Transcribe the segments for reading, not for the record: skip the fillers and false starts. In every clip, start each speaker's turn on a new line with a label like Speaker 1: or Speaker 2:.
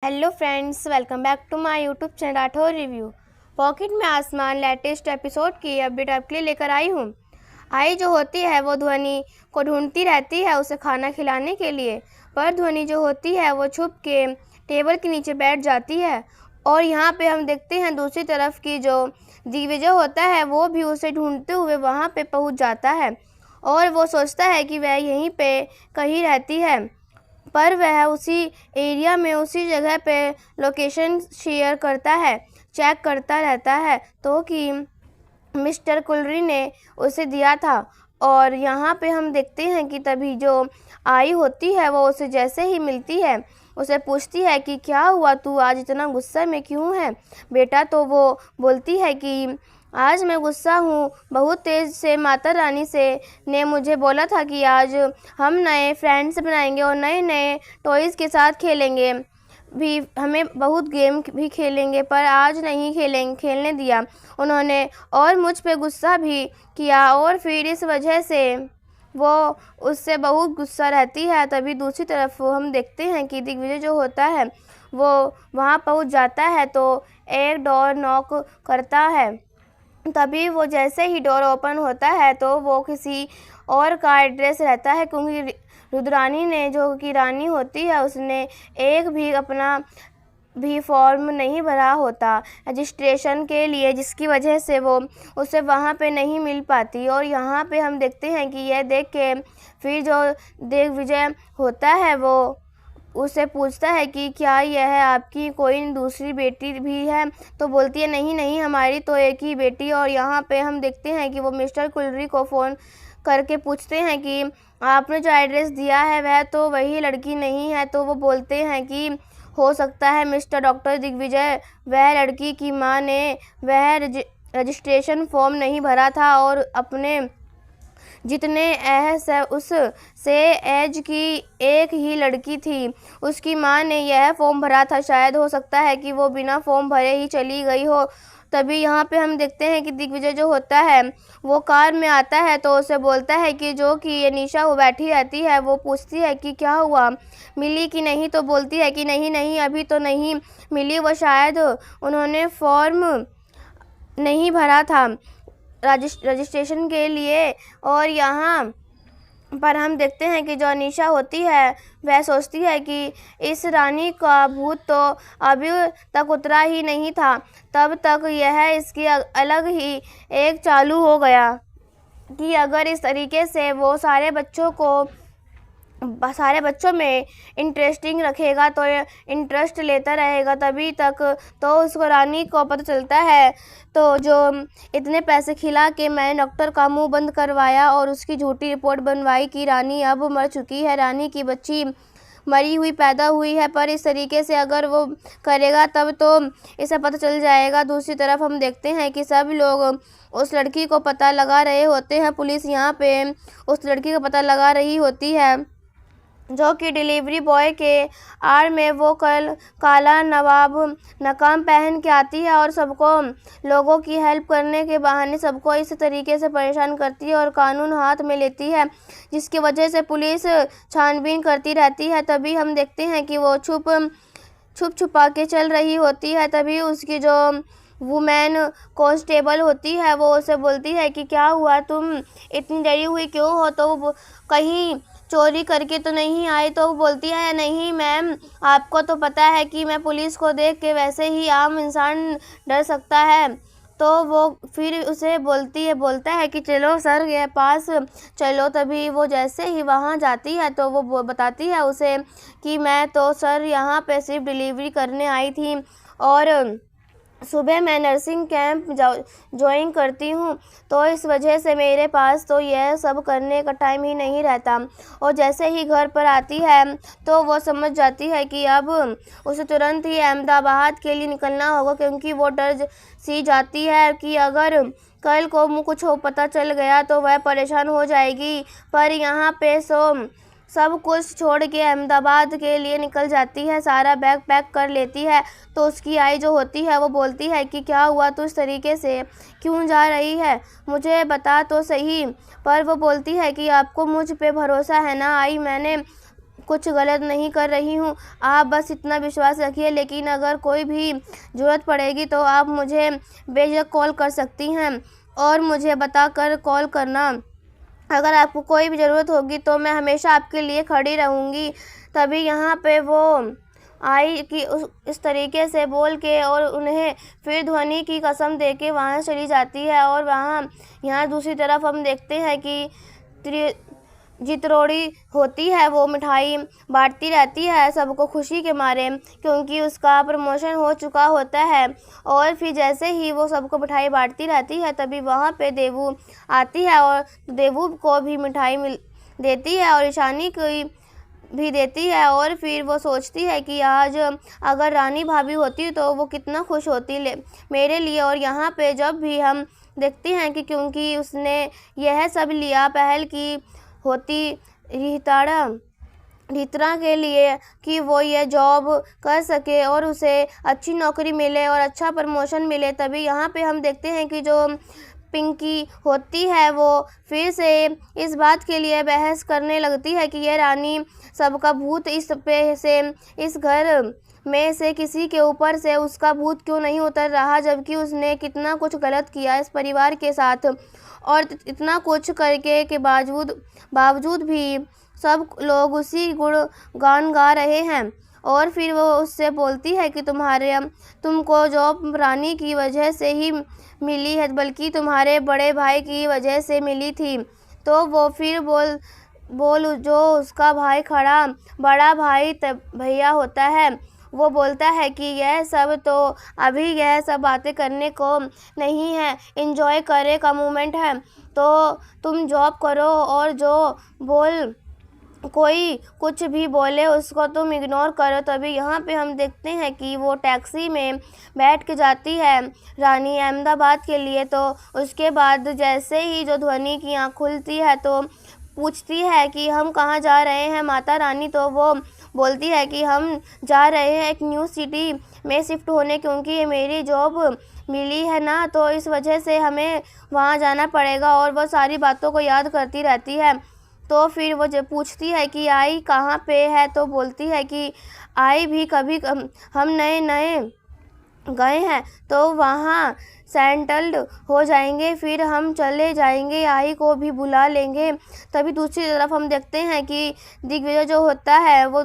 Speaker 1: Hello friends, welcome back to my YouTube channel Rathore review. Pocket में आसमान latest episode की update आपके लिए लेकर आई हूँ। आई जो होती है वो ध्वनि को ढूंढती रहती है उसे खाना खिलाने के लिए, पर ध्वनि जो होती है वो छुप के टेबल के नीचे बैठ जाती है। और यहाँ पे हम देखते हैं दूसरी तरफ की जो दिग्विजय होता है वो भी उसे ढूंढते हुए वहाँ पे पहुँच जाता है और वो सोचता है कि वह यहीं पे कहीं रहती है, पर वह उसी एरिया में उसी जगह पे लोकेशन शेयर करता है, चेक करता रहता है तो कि मिस्टर कुलरी ने उसे दिया था। और यहाँ पे हम देखते हैं कि तभी जो आई होती है वो उसे जैसे ही मिलती है उसे पूछती है कि क्या हुआ, तू आज इतना गुस्से में क्यों है बेटा। तो वो बोलती है कि आज मैं गुस्सा हूँ बहुत तेज़ से, माता रानी से ने मुझे बोला था कि आज हम नए फ्रेंड्स बनाएंगे और नए नए टॉयज़ के साथ खेलेंगे भी, हमें बहुत गेम भी खेलेंगे, पर आज नहीं खेलने दिया उन्होंने और मुझ पे गुस्सा भी किया और फिर इस वजह से वो उससे बहुत गुस्सा रहती है। तभी दूसरी तरफ हम देखते हैं कि दिग्विजय जो होता है वो वहाँ पहुँच जाता है तो एक डोर नॉक करता है। तभी वो जैसे ही डोर ओपन होता है तो वो किसी और का एड्रेस रहता है, क्योंकि रुद्रानी ने जो कि रानी होती है उसने एक भी अपना भी फॉर्म नहीं भरा होता रजिस्ट्रेशन के लिए, जिसकी वजह से वो उसे वहाँ पे नहीं मिल पाती। और यहाँ पे हम देखते हैं कि यह देख के फिर जो दिग्विजय होता है वो उसे पूछता है कि क्या यह आपकी कोई दूसरी बेटी भी है। तो बोलती है नहीं नहीं, हमारी तो एक ही बेटी। और यहाँ पे हम देखते हैं कि वो मिस्टर कुलरी को फ़ोन करके पूछते हैं कि आपने जो एड्रेस दिया है वह तो वही लड़की नहीं है। तो वो बोलते हैं कि हो सकता है मिस्टर डॉक्टर दिग्विजय, वह लड़की की माँ ने वह रजिस्ट्रेशन फॉर्म नहीं भरा था और अपने जितने उस से एज की एक ही लड़की थी उसकी माँ ने यह फॉर्म भरा था। शायद हो सकता है कि वो बिना फॉर्म भरे ही चली गई हो। तभी यहाँ पे हम देखते हैं कि दिग्विजय जो होता है वो कार में आता है तो उसे बोलता है कि जो कि अनीशा वो बैठी रहती है वो पूछती है कि क्या हुआ, मिली कि नहीं। तो बोलती है कि नहीं नहीं, अभी तो नहीं मिली, वो शायद उन्होंने फॉर्म नहीं भरा था रजिस्ट्रेशन के लिए। और यहाँ पर हम देखते हैं कि जो अनीशा होती है वह सोचती है कि इस रानी का भूत तो अभी तक उतरा ही नहीं था, तब तक यह इसकी अलग ही एक चालू हो गया कि अगर इस तरीके से वो सारे बच्चों में इंटरेस्टिंग रखेगा तो इंटरेस्ट लेता रहेगा, तभी तक तो उसको रानी को पता चलता है। तो जो इतने पैसे खिला के मैंने डॉक्टर का मुंह बंद करवाया और उसकी झूठी रिपोर्ट बनवाई कि रानी अब मर चुकी है, रानी की बच्ची मरी हुई पैदा हुई है, पर इस तरीके से अगर वो करेगा तब तो इसे पता चल जाएगा। दूसरी तरफ हम देखते हैं कि सब लोग उस लड़की को पता लगा रहे होते हैं, पुलिस यहाँ पे उस लड़की का पता लगा रही होती है जो कि डिलीवरी बॉय के आड़ में वो कल काला नवाब नकाम पहन के आती है और सबको लोगों की हेल्प करने के बहाने सबको इस तरीके से परेशान करती है और कानून हाथ में लेती है, जिसकी वजह से पुलिस छानबीन करती रहती है। तभी हम देखते हैं कि वो छुप छुपा के चल रही होती है। तभी उसकी जो वुमेन कांस्टेबल होती है वो उसे बोलती है कि क्या हुआ, तुम इतनी डरी हुई क्यों हो, तो वो कहीं चोरी करके तो नहीं आई। तो वो बोलती है नहीं मैम, आपको तो पता है कि मैं पुलिस को देख के वैसे ही आम इंसान डर सकता है। तो वो फिर उसे बोलता है कि चलो सर के पास चलो। तभी वो जैसे ही वहाँ जाती है तो वो बताती है उसे कि मैं तो सर यहाँ पे सिर्फ डिलीवरी करने आई थी और सुबह मैं नर्सिंग कैंप ज्वाइन करती हूँ, तो इस वजह से मेरे पास तो यह सब करने का टाइम ही नहीं रहता। और जैसे ही घर पर आती है तो वो समझ जाती है कि अब उसे तुरंत ही अहमदाबाद के लिए निकलना होगा, क्योंकि वो डर सी जाती है कि अगर कल को कुछ पता चल गया तो वह परेशान हो जाएगी। पर यहाँ पे सब कुछ छोड़ के अहमदाबाद के लिए निकल जाती है, सारा बैग पैक कर लेती है। तो उसकी आई जो होती है वो बोलती है कि क्या हुआ, तू इस तरीके से क्यों जा रही है, मुझे बता तो सही। पर वो बोलती है कि आपको मुझ पे भरोसा है ना आई, मैंने कुछ गलत नहीं कर रही हूँ, आप बस इतना विश्वास रखिए। लेकिन अगर कोई भी ज़रूरत पड़ेगी तो आप मुझे बेझिझक कॉल कर सकती हैं और मुझे बताकर कॉल करना। अगर आपको कोई भी ज़रूरत होगी तो मैं हमेशा आपके लिए खड़ी रहूँगी। तभी यहाँ पे वो आई कि इस तरीके से बोल के और उन्हें फिर ध्वनि की कसम दे के वहाँ चली जाती है। और यहाँ दूसरी तरफ हम देखते हैं कि जितरोड़ी होती है, वो मिठाई बांटती रहती है सबको खुशी के मारे, क्योंकि उसका प्रमोशन हो चुका होता है। और फिर जैसे ही वो सबको मिठाई बांटती रहती है तभी वहाँ पे देवू आती है और देवू को भी मिठाई देती है और ईशानी को भी देती है। और फिर वो सोचती है कि आज अगर रानी भाभी होती तो वो कितना खुश होती मेरे लिए। और यहाँ पे जब भी हम देखते हैं कि क्योंकि उसने यह सब लिया पहल की होती रितरा के लिए कि वो ये जॉब कर सके और उसे अच्छी नौकरी मिले और अच्छा प्रमोशन मिले। तभी यहाँ पे हम देखते हैं कि जो पिंकी होती है वो फिर से इस बात के लिए बहस करने लगती है कि ये रानी सबका भूत इस घर में से किसी के ऊपर से उसका भूत क्यों नहीं उतर रहा, जबकि उसने कितना कुछ गलत किया इस परिवार के साथ। और इतना कुछ करके के बावजूद भी सब लोग उसी गुणगान गा रहे हैं। और फिर वो उससे बोलती है कि तुमको जॉब रानी की वजह से ही मिली है, बल्कि तुम्हारे बड़े भाई की वजह से मिली थी। तो वो फिर बोल जो उसका भाई खड़ा बड़ा भाई भैया होता है, वो बोलता है कि यह सब तो अभी यह सब बातें करने को नहीं है, एंजॉय करे का मोमेंट है। तो तुम जॉब करो और जो कोई कुछ भी बोले उसको तुम इग्नोर करो। तभी यहाँ पे हम देखते हैं कि वो टैक्सी में बैठ के जाती है रानी अहमदाबाद के लिए। तो उसके बाद जैसे ही जो ध्वनि की आँख खुलती है तो पूछती है कि हम कहाँ जा रहे हैं माता रानी। तो वो बोलती है कि हम जा रहे हैं एक न्यू सिटी में शिफ्ट होने, क्योंकि मेरी जॉब मिली है ना, तो इस वजह से हमें वहाँ जाना पड़ेगा। और वो सारी बातों को याद करती रहती है। तो फिर वो जब पूछती है कि आई कहाँ पे है, तो बोलती है कि आई भी कभी हम नए गए हैं तो वहाँ सेटल्ड हो जाएंगे, फिर हम चले जाएंगे, आई को भी बुला लेंगे। तभी दूसरी तरफ हम देखते हैं कि दिग्विजय जो होता है वो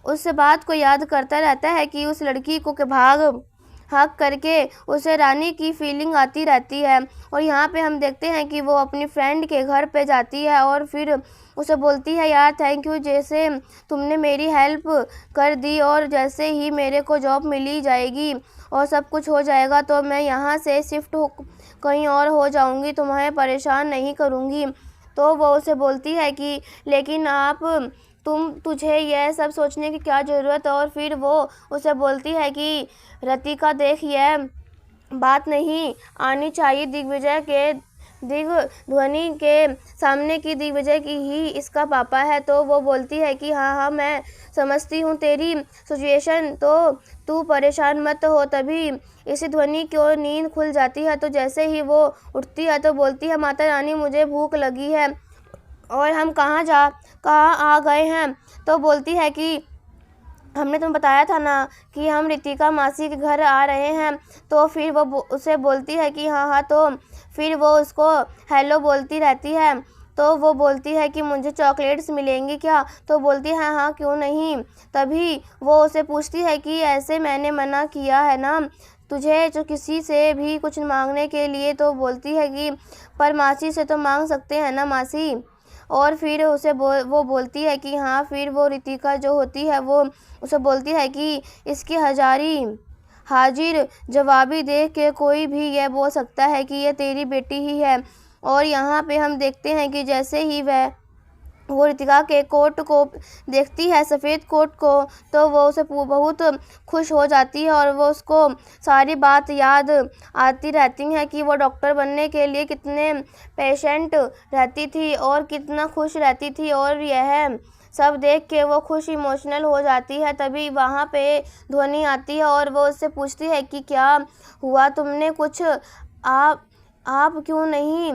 Speaker 1: उस बात को याद करता रहता है कि उस लड़की को के भाग हक करके उसे रानी की फीलिंग आती रहती है। और यहाँ पे हम देखते हैं कि वो अपनी फ्रेंड के घर पे जाती है और फिर उसे बोलती है यार थैंक यू, जैसे तुमने मेरी हेल्प कर दी और जैसे ही मेरे को जॉब मिली जाएगी और सब कुछ हो जाएगा तो मैं यहाँ से शिफ्ट कहीं और हो जाऊँगी, तुम्हें परेशान नहीं करूँगी। तो वो उसे बोलती है कि लेकिन तुझे यह सब सोचने की क्या ज़रूरत है। और फिर वो उसे बोलती है कि रतिका देख, यह बात नहीं आनी चाहिए ध्वनि के सामने की दिग्विजय की ही इसका पापा है। तो वो बोलती है कि हाँ मैं समझती हूँ तेरी सिचुएशन, तो तू परेशान मत हो। तभी इसी ध्वनि को नींद खुल जाती है। तो जैसे ही वो उठती है तो बोलती है माता रानी मुझे भूख लगी है और हम कहाँ आ गए हैं। तो बोलती है कि हमने तुम्हें बताया था ना कि हम रितिका मासी के घर आ रहे हैं। तो फिर वो उसे बोलती है कि हाँ। तो फिर वो उसको हेलो बोलती रहती है। तो वो बोलती है कि मुझे चॉकलेट्स मिलेंगी क्या। तो बोलती है हाँ क्यों नहीं। तभी वो उसे पूछती है कि ऐसे मैंने मना किया है ना तुझे जो किसी से भी कुछ मांगने के लिए। तो बोलती है कि पर मासी से तो मांग सकते हैं ना मासी। और फिर उसे वो बोलती है कि हाँ। फिर वो रितिका जो होती है वो उसे बोलती है कि इसकी हाजिर जवाबी देख के कोई भी यह बोल सकता है कि ये तेरी बेटी ही है। और यहाँ पे हम देखते हैं कि जैसे ही वो रितिका के कोट को देखती है, सफ़ेद कोट को, तो वो उसे बहुत खुश हो जाती है और वो उसको सारी बात याद आती रहती हैं कि वो डॉक्टर बनने के लिए कितने पेशेंट रहती थी और कितना खुश रहती थी। और यह सब देख के वो खुश इमोशनल हो जाती है। तभी वहाँ पे ध्वनि आती है और वो उससे पूछती है कि क्या हुआ, तुमने कुछ आप क्यों नहीं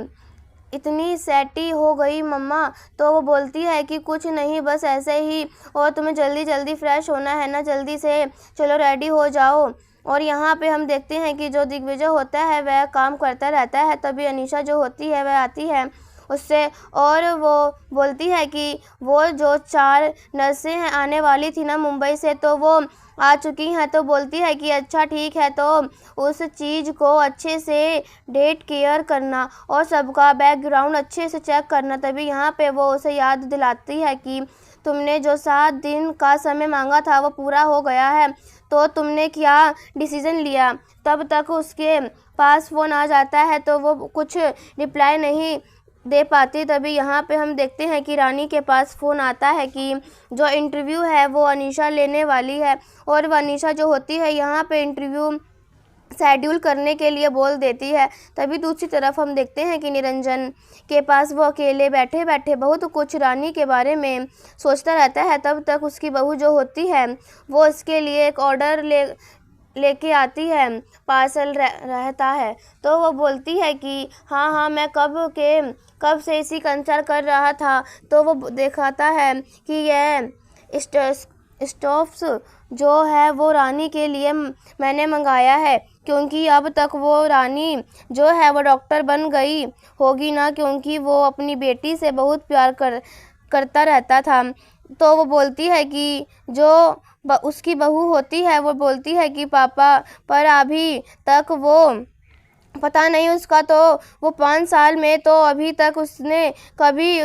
Speaker 1: इतनी सैटी हो गई मम्मा। तो वो बोलती है कि कुछ नहीं, बस ऐसे ही, और तुम्हें जल्दी जल्दी फ्रेश होना है ना, जल्दी से चलो रेडी हो जाओ। और यहाँ पे हम देखते हैं कि जो दिग्विजय होता है वह काम करता रहता है। तभी अनीशा जो होती है वह आती है उससे, और वो बोलती है कि वो जो 4 नर्सें हैं आने वाली थी ना मुंबई से, तो वो आ चुकी हैं। तो बोलती है कि अच्छा ठीक है, तो उस चीज़ को अच्छे से डेट केयर करना और सबका बैकग्राउंड अच्छे से चेक करना। तभी यहाँ पे वो उसे याद दिलाती है कि तुमने जो 7 दिन का समय मांगा था वो पूरा हो गया है, तो तुमने क्या डिसीज़न लिया। तब तक उसके पास फ़ोन आ जाता है तो वो कुछ रिप्लाई नहीं दे पाती। तभी यहाँ पे हम देखते हैं कि रानी के पास फ़ोन आता है कि जो इंटरव्यू है वो अनीशा लेने वाली है, और वह अनीशा जो होती है यहाँ पे इंटरव्यू शेड्यूल करने के लिए बोल देती है। तभी दूसरी तरफ हम देखते हैं कि निरंजन के पास वो अकेले बैठे बैठे बहुत कुछ रानी के बारे में सोचता रहता है। तब तक उसकी बहू जो होती है वो उसके लिए एक ऑर्डर लेके आती है, पार्सल रहता है। तो वो बोलती है कि हाँ मैं कब से इसी का इंतजार कर रहा था। तो वो दिखाता है कि यह स्टॉप्स जो है वो रानी के लिए मैंने मंगाया है, क्योंकि अब तक वो रानी जो है वो डॉक्टर बन गई होगी ना, क्योंकि वो अपनी बेटी से बहुत प्यार करता रहता था। तो वो बोलती है कि जो उसकी बहू होती है वो बोलती है कि पापा, पर अभी तक वो पता नहीं उसका, तो वो 5 साल में तो अभी तक उसने कभी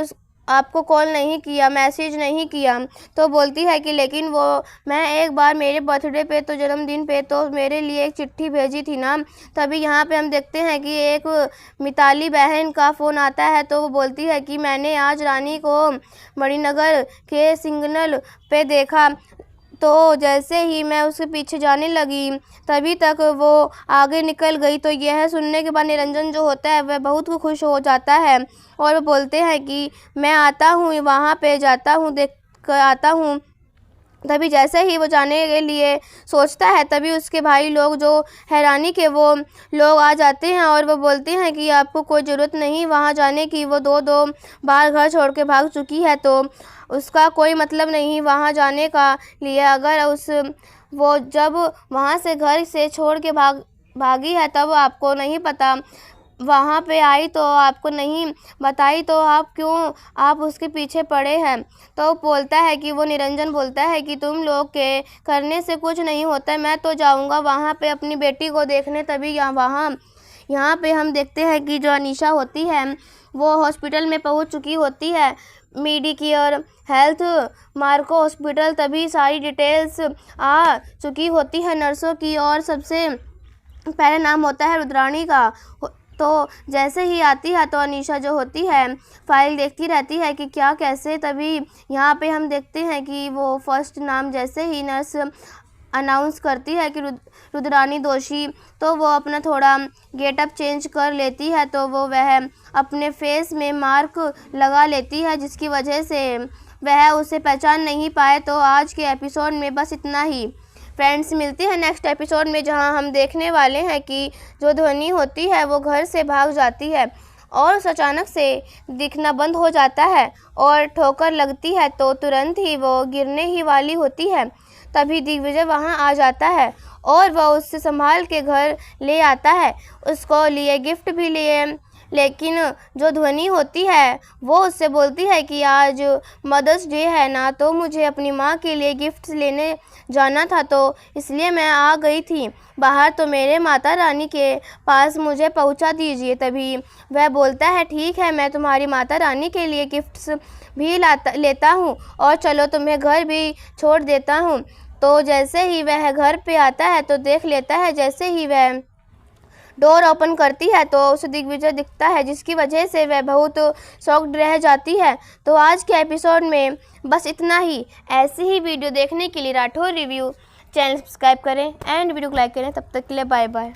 Speaker 1: आपको कॉल नहीं किया, मैसेज नहीं किया। तो बोलती है कि लेकिन वो मैं एक बार मेरे बर्थडे पे तो जन्मदिन पे तो मेरे लिए एक चिट्ठी भेजी थी ना। तभी यहाँ पे हम देखते हैं कि एक मिताली बहन का फ़ोन आता है। तो वो बोलती है कि मैंने आज रानी को मणिनगर के सिग्नल पे देखा, तो जैसे ही मैं उसके पीछे जाने लगी तभी तक वो आगे निकल गई। तो यह सुनने के बाद निरंजन जो होता है वह बहुत खुश हो जाता है, और वो बोलते हैं कि मैं आता हूँ, वहाँ पे जाता हूँ, देख कर आता हूँ। तभी जैसे ही वो जाने के लिए सोचता है तभी उसके भाई लोग जो हैरानी के वो लोग आ जाते हैं, और वो बोलते हैं कि आपको कोई ज़रूरत नहीं वहाँ जाने की, वो 2 बार घर छोड़ के भाग चुकी है, तो उसका कोई मतलब नहीं वहाँ जाने का लिए। अगर वो जब वहाँ से घर से छोड़ के भागी है तब आपको नहीं पता, वहाँ पे आई तो आपको नहीं बताई, तो आप उसके पीछे पड़े हैं। तो बोलता है कि वो निरंजन बोलता है कि तुम लोग के करने से कुछ नहीं होता है, मैं तो जाऊँगा वहाँ पे अपनी बेटी को देखने। तभी यहाँ पे हम देखते हैं कि जो अनीशा होती है वो हॉस्पिटल में पहुँच चुकी होती है, मेडिकेयर हेल्थ मार्को हॉस्पिटल। तभी सारी डिटेल्स आ चुकी होती है नर्सों की, और सबसे पहले नाम होता है रुद्राणी का। तो जैसे ही आती है तो अनीशा जो होती है फाइल देखती रहती है कि क्या कैसे। तभी यहाँ पे हम देखते हैं कि वो फर्स्ट नाम जैसे ही नर्स अनाउंस करती है कि रुद्राणी दोषी, तो वो अपना थोड़ा गेटअप चेंज कर लेती है। तो वह अपने फेस में मार्क लगा लेती है, जिसकी वजह से वह उसे पहचान नहीं पाए। तो आज के एपिसोड में बस इतना ही फ्रेंड्स, मिलते हैं नेक्स्ट एपिसोड में, जहां हम देखने वाले हैं कि जो ध्वनि होती है वो घर से भाग जाती है और अचानक से दिखना बंद हो जाता है और ठोकर लगती है, तो तुरंत ही वो गिरने ही वाली होती है। तभी दिग्विजय वहां आ जाता है और वह उससे संभाल के घर ले आता है, उसको लिए गिफ्ट भी लिए। लेकिन जो ध्वनि होती है वो उससे बोलती है कि आज मदर्स डे है ना, तो मुझे अपनी माँ के लिए गिफ्ट्स लेने जाना था, तो इसलिए मैं आ गई थी बाहर, तो मेरे माता रानी के पास मुझे पहुंचा दीजिए। तभी वह बोलता है ठीक है, मैं तुम्हारी माता रानी के लिए गिफ्ट्स भी लेता हूँ और चलो तुम्हें घर भी छोड़ देता हूँ। तो जैसे ही वह घर पे आता है तो देख लेता है, जैसे ही वह डोर ओपन करती है तो उसे दिग्विजय दिखता है, जिसकी वजह से वह बहुत शॉक्ड रह जाती है। तो आज के एपिसोड में बस इतना ही। ऐसी ही वीडियो देखने के लिए राठौर रिव्यू चैनल सब्सक्राइब करें एंड वीडियो को लाइक करें। तब तक के लिए बाय बाय।